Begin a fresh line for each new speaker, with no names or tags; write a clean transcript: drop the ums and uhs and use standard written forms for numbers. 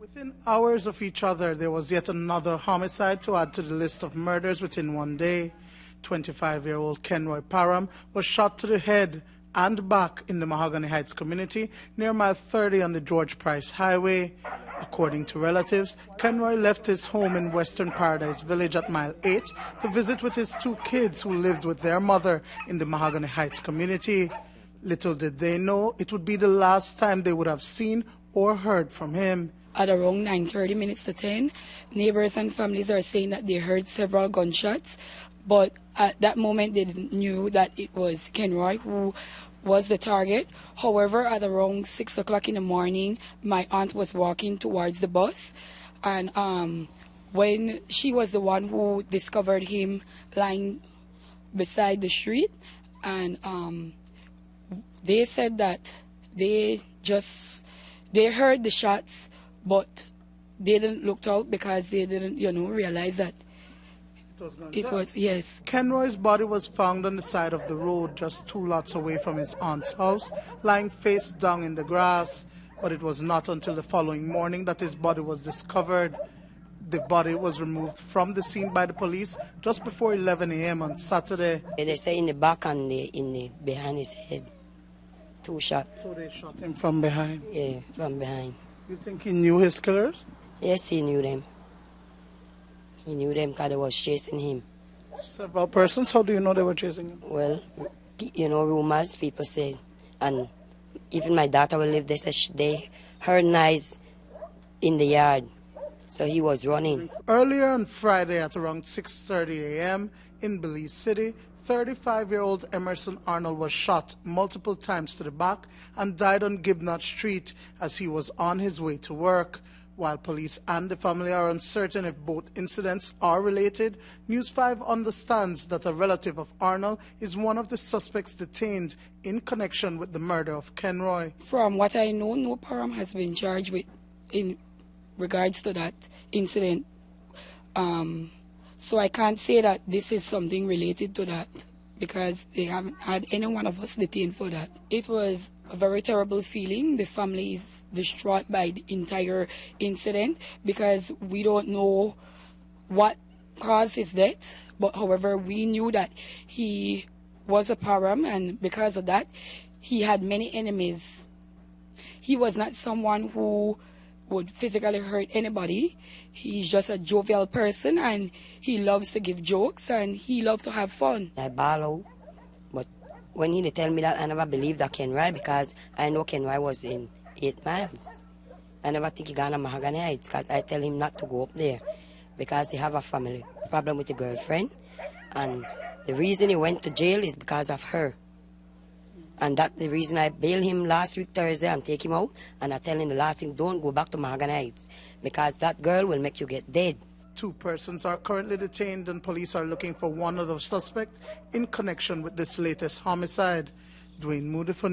Within hours of each other, there was yet another homicide to add to the list of murders within one day. 25-year-old Kenroy Parham was shot to the head and back in the Mahogany Heights community near mile 30 on the George Price Highway. According to relatives, Kenroy left his home in Western Paradise Village at mile 8 to visit with his two kids who lived with their mother in the Mahogany Heights community. Little did they know it would be the last time they would have seen or heard from him.
At around 9:30 minutes to 10, neighbors and families are saying that they heard several gunshots, but at that moment they didn't knew that it was Kenroy who was the target. However, at around 6 o'clock in the morning, my aunt was walking towards the bus, and when she was the one who discovered him lying beside the street, and they said that they heard the shots, but they didn't look out because they didn't, realize that it was, yes.
Kenroy's body was found on the side of the road just 2 lots away from his aunt's house, lying face down in the grass. But it was not until the following morning that his body was discovered. The body was removed from the scene by the police just before 11 a.m. on Saturday.
They say in the back and behind his head. 2 shots.
So they shot him from behind?
Yeah, from behind.
You think he knew his killers?
Yes, he knew them. He knew them because they was chasing him.
Several persons? How do you know they were chasing him?
Well, rumors, people say. And even my daughter will live there, they heard noise in the yard. So he was running.
Earlier on Friday at around 6:30 a.m. in Belize City, 35-year-old Emerson Arnold was shot multiple times to the back and died on Gibnut Street as he was on his way to work. While police and the family are uncertain if both incidents are related, News 5 understands that a relative of Arnold is one of the suspects detained in connection with the murder of Kenroy.
From what I know, no Parham has been charged with in regards to that incident. So I can't say that this is something related to that because they haven't had any one of us detained for that. It was a very terrible feeling. The family is distraught by the entire incident because we don't know what caused his death. But however, we knew that he was a Parham, and because of that, he had many enemies. He was not someone who would physically hurt anybody. He's just a jovial person, and he loves to give jokes, and he loves to have fun.
I ball out, but when he tell me that, I never believed that Kenroy because I know Kenroy was in 8 miles. I never think he gone to Mahogany Heights because I tell him not to go up there because he have a family problem with a girlfriend, and the reason he went to jail is because of her. And that's the reason I bailed him last week Thursday and take him out. And I tell him the last thing, don't go back to Mahogany Heights because that girl will make you get dead.
2 persons are currently detained and police are looking for one other suspect in connection with this latest homicide. Duane Moody for